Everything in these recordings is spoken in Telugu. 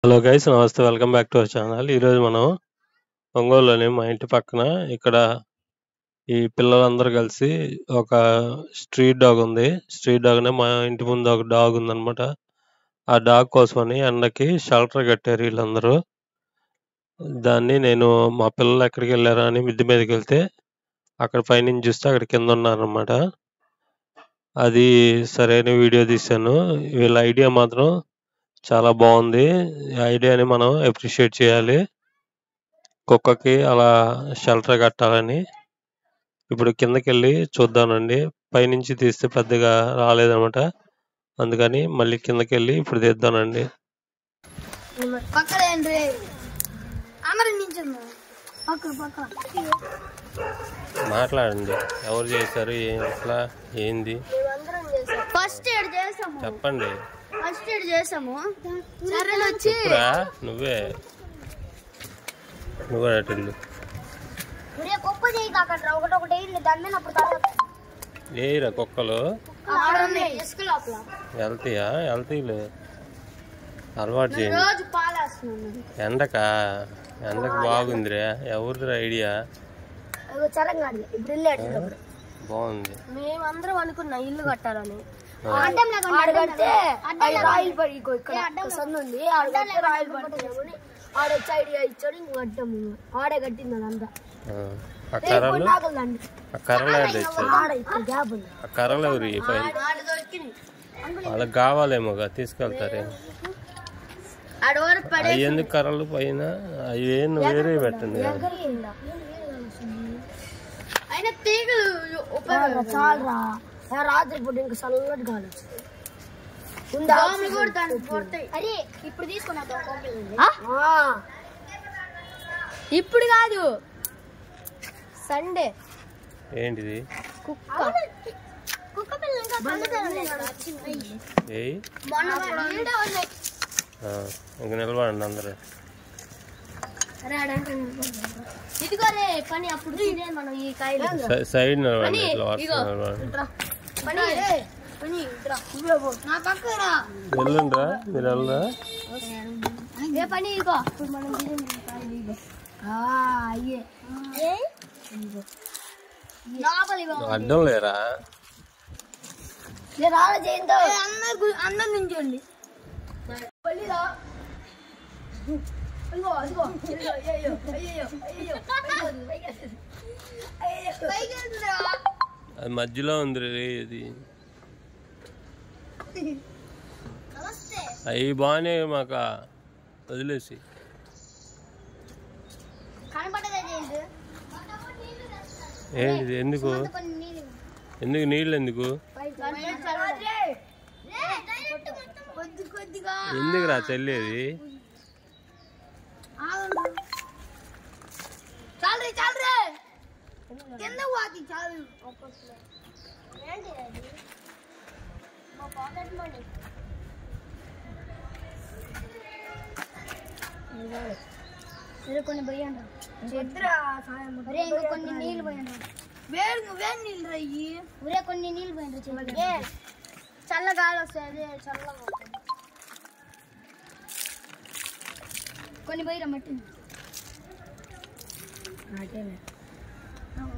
హలో గైస్, నమస్తే. Welcome back to our channel. ఈరోజు మనం ఒంగోలులోని మా ఇంటి పక్కన ఇక్కడ ఈ పిల్లలందరూ కలిసి ఒక స్ట్రీట్ డాగ్ ఉంది. స్ట్రీట్ డాగ్ మా ఇంటి ముందు ఒక డాగ్ ఉందన్నమాట. ఆ డాగ్ కోసమని ఎండకి షెల్టర్ కట్టారు వీళ్ళందరూ. దాన్ని నేను మా పిల్లలు ఎక్కడికి వెళ్ళారా అని మిద్ది మీదకి వెళ్తే అక్కడ పైనుంచి చూస్తే అక్కడ కింద ఉన్నారన్నమాట. అది సరైన వీడియో తీశాను. వీళ్ళ ఐడియా మాత్రం చాలా బాగుంది. ఈ ఐడియాని మనం అప్రిషియేట్ చేయాలి. కుక్కకి అలా షెల్టర్ కట్టాలని. ఇప్పుడు కిందకెళ్ళి చూద్దామండి. పైనుంచి తీస్తే పెద్దగా రాలేదన్నమాట. అందుకని మళ్ళీ కిందకెళ్ళి ఇప్పుడు తీద్దానండి. మాట్లాడండి. ఎవరు చేశారు, ఎట్లా, ఏంది ఫస్ట్ ఎయిడ్ చేసాము. చెప్పండి. ఫస్ట్ ఎయిడ్ చేసాము. సరే వచ్చి నువ్వే అటెండు కుక్క చేయి కాకట్రా ఒకటి ఏరా కుక్కలు వెళ్తాయా? వెళ్తాయిలే, అలవాటు చేయండి. రోజు పాలేస్తున్నాను. ఎండకు బాగుందిరా. ఎవరిదిరా ఐడియా? బాగుంది. మేమందరం అనుకున్నా ఇల్లు కట్టాలని. ఆడొచ్చి ఐడియా ఇచ్చాడు. ఇంక కట్టాము. ఆడే కట్టింది అదంతా. కర్రలు ఎవరి వాళ్ళకి కావాలేమోగా, తీసుకెళ్తారే. అవి ఎందుకు కర్రలు పైన? అవి వేరే పెట్టండి. చాలరా, రాత్రి పూట ఇంకా చల్లటి గాలి ఇప్పుడు తీసుకున్నా. ఇప్పుడు కాదు, సండే. ఏంటిది? కుక్క ఇంక నిలబడండి అందరూ. ఇదిగోలే పని. అప్పుడు మనం ఈ కాయలు సైడ్ నిలబడండి. వెళ్ళండ్రా, మీరు వెళ్ళరా. పని ఇదిగో మనం అడ్డం లేరా? అందరు నుంచోండి. అది మధ్యలో ఉంది. ఇది అవి బాగానే మాకు వదిలేసి. ఏంటిది? ఎందుకు నీళ్ళు ఎందుకు ఎందుకురా చెల్లేది? కొన్ని పోయండి. కొన్ని నీళ్ళు పోయండి. వేడి నీళ్ళు రయ్యి. ఊరే కొన్ని నీళ్ళు పోయండి. చల్లగాలి వస్తుంది. చల్లగా కొన్ని పోయిరా. మట్టి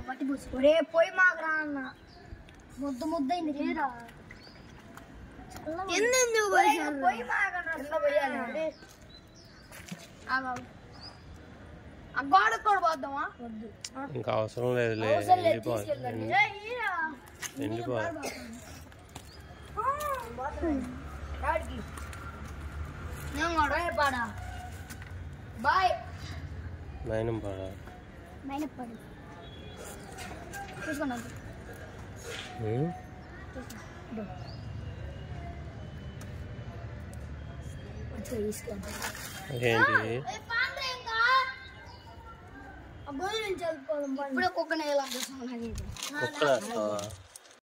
మట్టి పూసి ఒరే పోయి మాకు రా అన్న. ముద్ద అయింది లేదా? గోడ కూడా పోద్దామా? ఇంకా అవసరం లేదులే. ఏంటి? ఇప్పుడు కుక్క